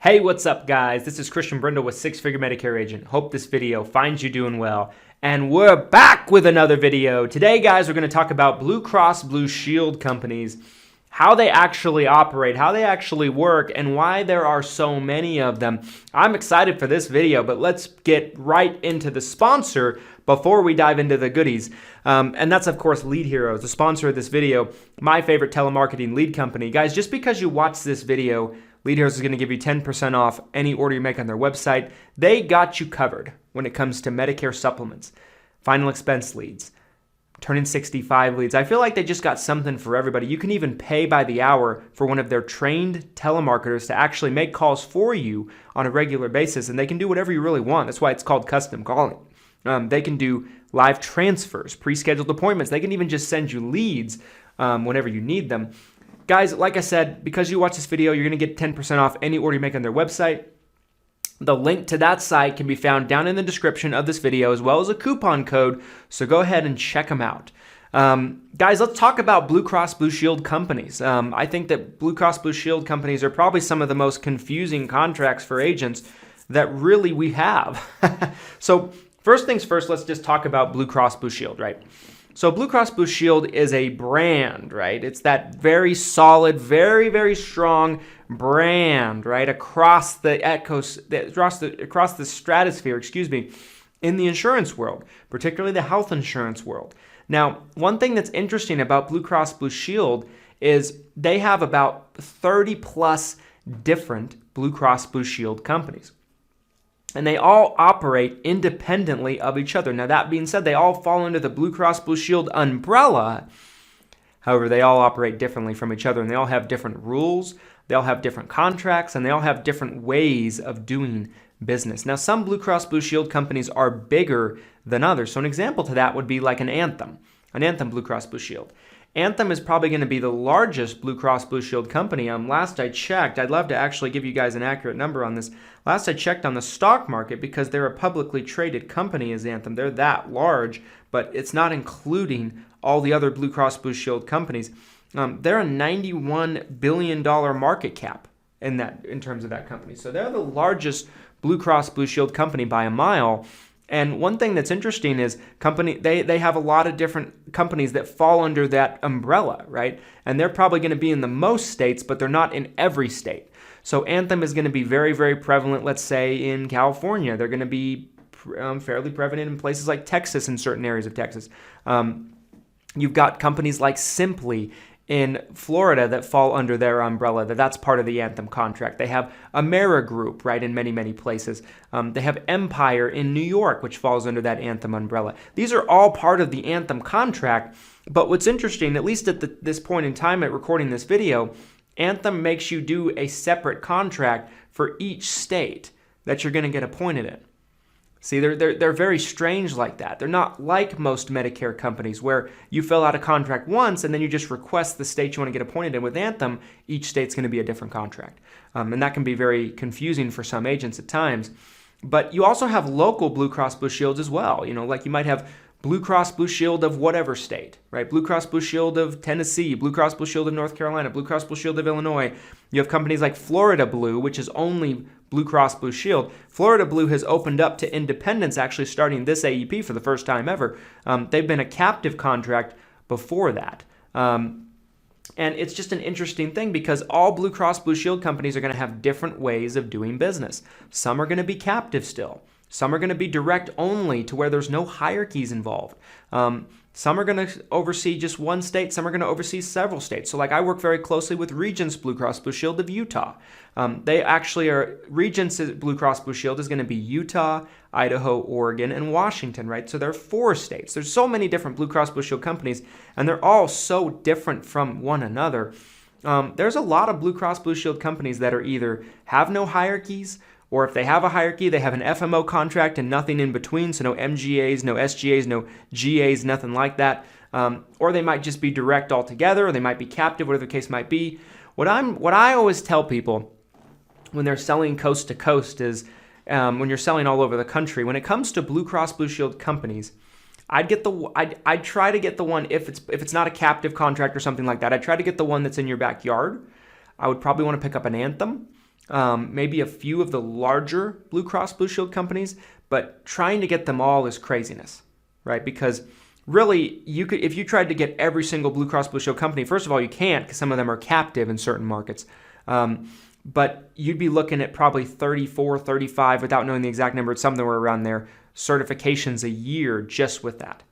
Hey, what's up, guys? This is Christian Brindle with Six Figure Medicare Agent. Hope this video finds you doing well. And we're back with another video. Today, guys, we're going to talk about Blue Cross Blue Shield companies, how they actually operate, how they actually work, and why there are so many of them. I'm excited for this video, but let's get right into the sponsor before we dive into the goodies. And that's, of course, Lead Heroes, the sponsor of this video, my favorite telemarketing lead company. Guys, just because you watch this video, Lead Heroes is going to give you 10% off any order you make on their website. They got you covered when it comes to Medicare supplements, final expense leads, turning 65 leads. I feel like they just got something for everybody. You can even pay by the hour for one of their trained telemarketers to actually make calls for you on a regular basis, and they can do whatever you really want. That's why it's called custom calling. They can do live transfers, pre-scheduled appointments. They can even just send you leads whenever you need them. Guys, like I said, because you watch this video, you're going to get 10% off any order you make on their website. The link to that site can be found down in the description of this video, as well as a coupon code, so go ahead and check them out. Guys, let's talk about Blue Cross Blue Shield companies. I think that Blue Cross Blue Shield companies are probably some of the most confusing contracts for agents that really we have. So first things first, let's just talk about Blue Cross Blue Shield, right? So Blue Cross Blue Shield is a brand, right? It's that very solid, very, very strong brand, right? Across the stratosphere, in the insurance world, particularly the health insurance world. Now, one thing that's interesting about Blue Cross Blue Shield is they have about 30 plus different Blue Cross Blue Shield companies. And they all operate independently of each other. Now, that being said, they all fall under the Blue Cross Blue Shield umbrella. However, they all operate differently from each other, and they all have different rules, they all have different contracts, and they all have different ways of doing business. Now, some Blue Cross Blue Shield companies are bigger than others. So an example to that would be like an Anthem Blue Cross Blue Shield. Anthem is probably going to be the largest Blue Cross Blue Shield company. Last I checked, I'd love to actually give you guys an accurate number on this. Last I checked on the stock market, because they're a publicly traded company as Anthem, they're that large, but it's not including all the other Blue Cross Blue Shield companies. They're a $91 billion market cap in terms of that company. So they're the largest Blue Cross Blue Shield company by a mile. And one thing that's interesting is they have a lot of different companies that fall under that umbrella, right? And they're probably going to be in the most states, but they're not in every state. So Anthem is going to be very, very prevalent, let's say, in California. They're going to be fairly prevalent in places like Texas, in certain areas of Texas. You've got companies like Simply in Florida that fall under their umbrella, that's part of the Anthem contract. They have Amerigroup, right, in many, many places. They have Empire in New York, which falls under that Anthem umbrella. These are all part of the Anthem contract, but what's interesting, at least at this point in time at recording this video, Anthem makes you do a separate contract for each state that you're going to get appointed in. See, they're very strange like that. They're not like most Medicare companies where you fill out a contract once and then you just request the state you want to get appointed in. With Anthem, each state's going to be a different contract. And that can be very confusing for some agents at times. But you also have local Blue Cross Blue Shields as well. You know, like you might have Blue Cross Blue Shield of whatever state, right? Blue Cross Blue Shield of Tennessee, Blue Cross Blue Shield of North Carolina, Blue Cross Blue Shield of Illinois. You have companies like Florida Blue, which is only Blue Cross Blue Shield. Florida Blue has opened up to independents actually starting this AEP for the first time ever. They've been a captive contract before that. And it's just an interesting thing because all Blue Cross Blue Shield companies are going to have different ways of doing business. Some are going to be captive still. Some are going to be direct only to where there's no hierarchies involved. Some are going to oversee just one state. Some are going to oversee several states. So like I work very closely with Regents Blue Cross Blue Shield of Utah. They actually are, Regents Blue Cross Blue Shield is going to be Utah, Idaho, Oregon, and Washington, right? So there are 4 states. There's so many different Blue Cross Blue Shield companies, and they're all so different from one another. There's a lot of Blue Cross Blue Shield companies that are either have no hierarchies, or if they have a hierarchy, they have an FMO contract and nothing in between, so no MGAs, no SGAs, no GAs, nothing like that. Or they might just be direct altogether, or they might be captive, whatever the case might be. What I always tell people when they're selling coast to coast is, when you're selling all over the country, when it comes to Blue Cross Blue Shield companies, I'd try to get the one, if it's not a captive contract or something like that, I'd try to get the one that's in your backyard. I would probably want to pick up an Anthem. maybe a few of the larger Blue Cross Blue Shield companies, but trying to get them all is craziness, right? Because really, if you tried to get every single Blue Cross Blue Shield company, first of all, you can't because some of them are captive in certain markets. But you'd be looking at probably 34, 35, without knowing the exact number, it's somewhere around there, certifications a year just with that.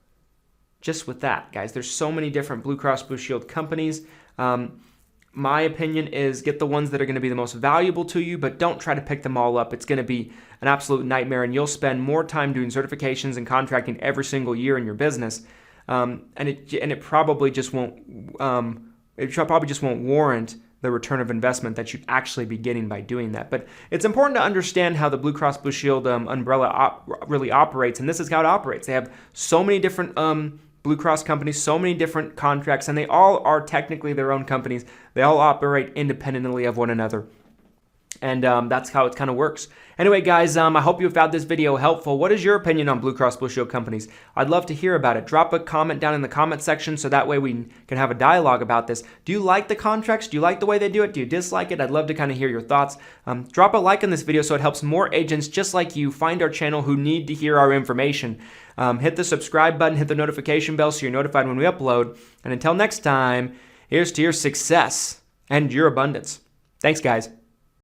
Just with that, guys. There's so many different Blue Cross Blue Shield companies. My opinion is get the ones that are going to be the most valuable to you, but don't try to pick them all up. It's going to be an absolute nightmare, and you'll spend more time doing certifications and contracting every single year in your business, and it probably just won't warrant the return of investment that you'd actually be getting by doing that. But it's important to understand how the Blue Cross Blue Shield umbrella really operates, and this is how it operates. They have so many different Blue Cross companies, so many different contracts, and they all are technically their own companies. They all operate independently of one another. And that's how it kind of works. Anyway, guys, I hope you found this video helpful. What is your opinion on Blue Cross Blue Shield companies? I'd love to hear about it. Drop a comment down in the comment section so that way we can have a dialogue about this. Do you like the contracts? Do you like the way they do it? Do you dislike it? I'd love to kind of hear your thoughts. Drop a like on this video so it helps more agents just like you find our channel who need to hear our information. Hit the subscribe button, hit the notification bell so you're notified when we upload. And until next time, here's to your success and your abundance. Thanks, guys.